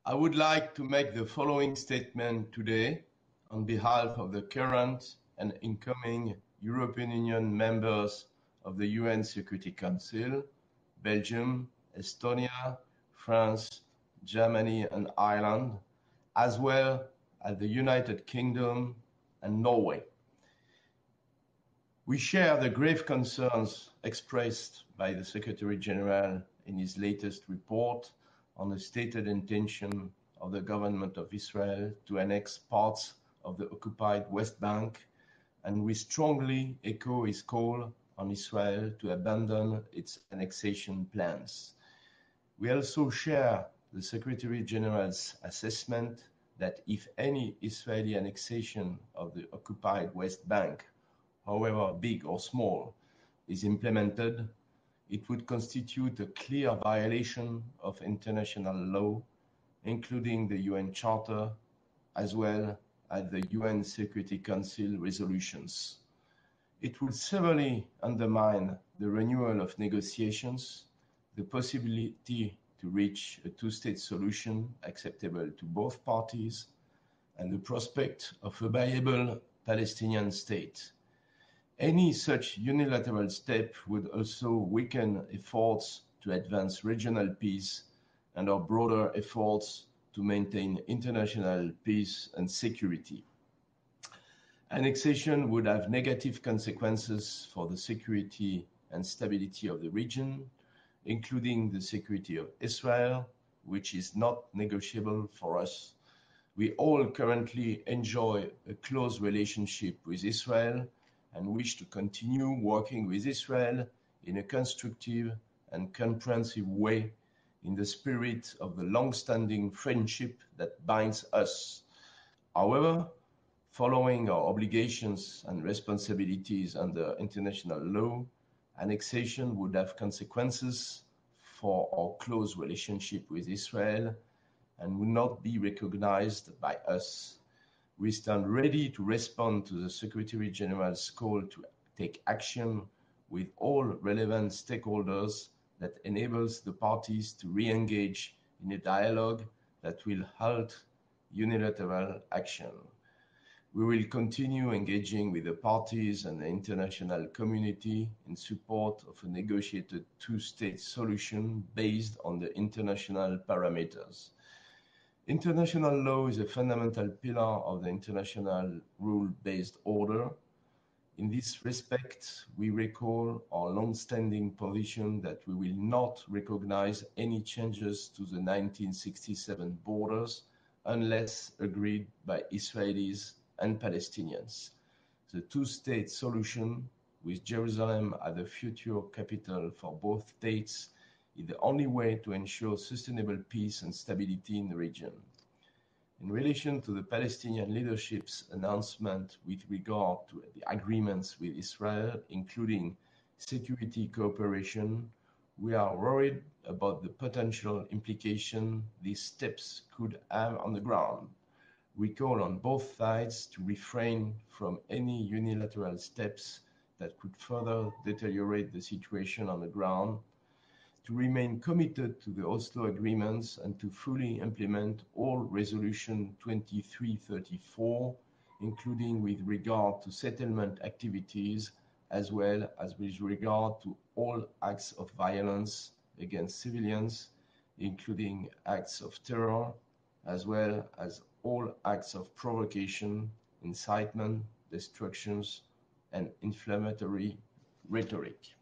I would like to make the following statement today on behalf of the current and incoming European Union members of the UN Security Council, Belgium, Estonia, France, Germany and Ireland, as well as the United Kingdom and Norway. We share the grave concerns expressed by the Secretary General in his latest report on the stated intention of the government of Israel to annex parts of the occupied West Bank, and we strongly echo his call on Israel to abandon its annexation plans. We also share the Secretary General's assessment that if any Israeli annexation of the occupied West Bank, however big or small, is implemented, it would constitute a clear violation of international law, including the UN Charter, as well as the UN Security Council resolutions. It would severely undermine the renewal of negotiations, the possibility to reach a two-state solution acceptable to both parties, and the prospect of a viable Palestinian state. Any such unilateral step would also weaken efforts to advance regional peace and our broader efforts to maintain international peace and security. Annexation would have negative consequences for the security and stability of the region, including the security of Israel, which is not negotiable for us. We all currently enjoy a close relationship with Israel and wish to continue working with Israel in a constructive and comprehensive way in the spirit of the long-standing friendship that binds us. However, following our obligations and responsibilities under international law, annexation would have consequences for our close relationship with Israel and would not be recognized by us. We stand ready to respond to the Secretary General's call to take action with all relevant stakeholders that enables the parties to re-engage in a dialogue that will halt unilateral action. We will continue engaging with the parties and the international community in support of a negotiated two-state solution based on the international parameters. International law is a fundamental pillar of the international rule-based order. In this respect, we recall our long-standing position that we will not recognize any changes to the 1967 borders unless agreed by Israelis and Palestinians. The two-state solution, with Jerusalem as the future capital for both states, is the only way to ensure sustainable peace and stability in the region. In relation to the Palestinian leadership's announcement with regard to the agreements with Israel, including security cooperation, we are worried about the potential implication these steps could have on the ground. We call on both sides to refrain from any unilateral steps that could further deteriorate the situation on the ground, to remain committed to the Oslo agreements and to fully implement all Resolution 2334, including with regard to settlement activities, as well as with regard to all acts of violence against civilians, including acts of terror, as well as all acts of provocation, incitement, destructions, and inflammatory rhetoric.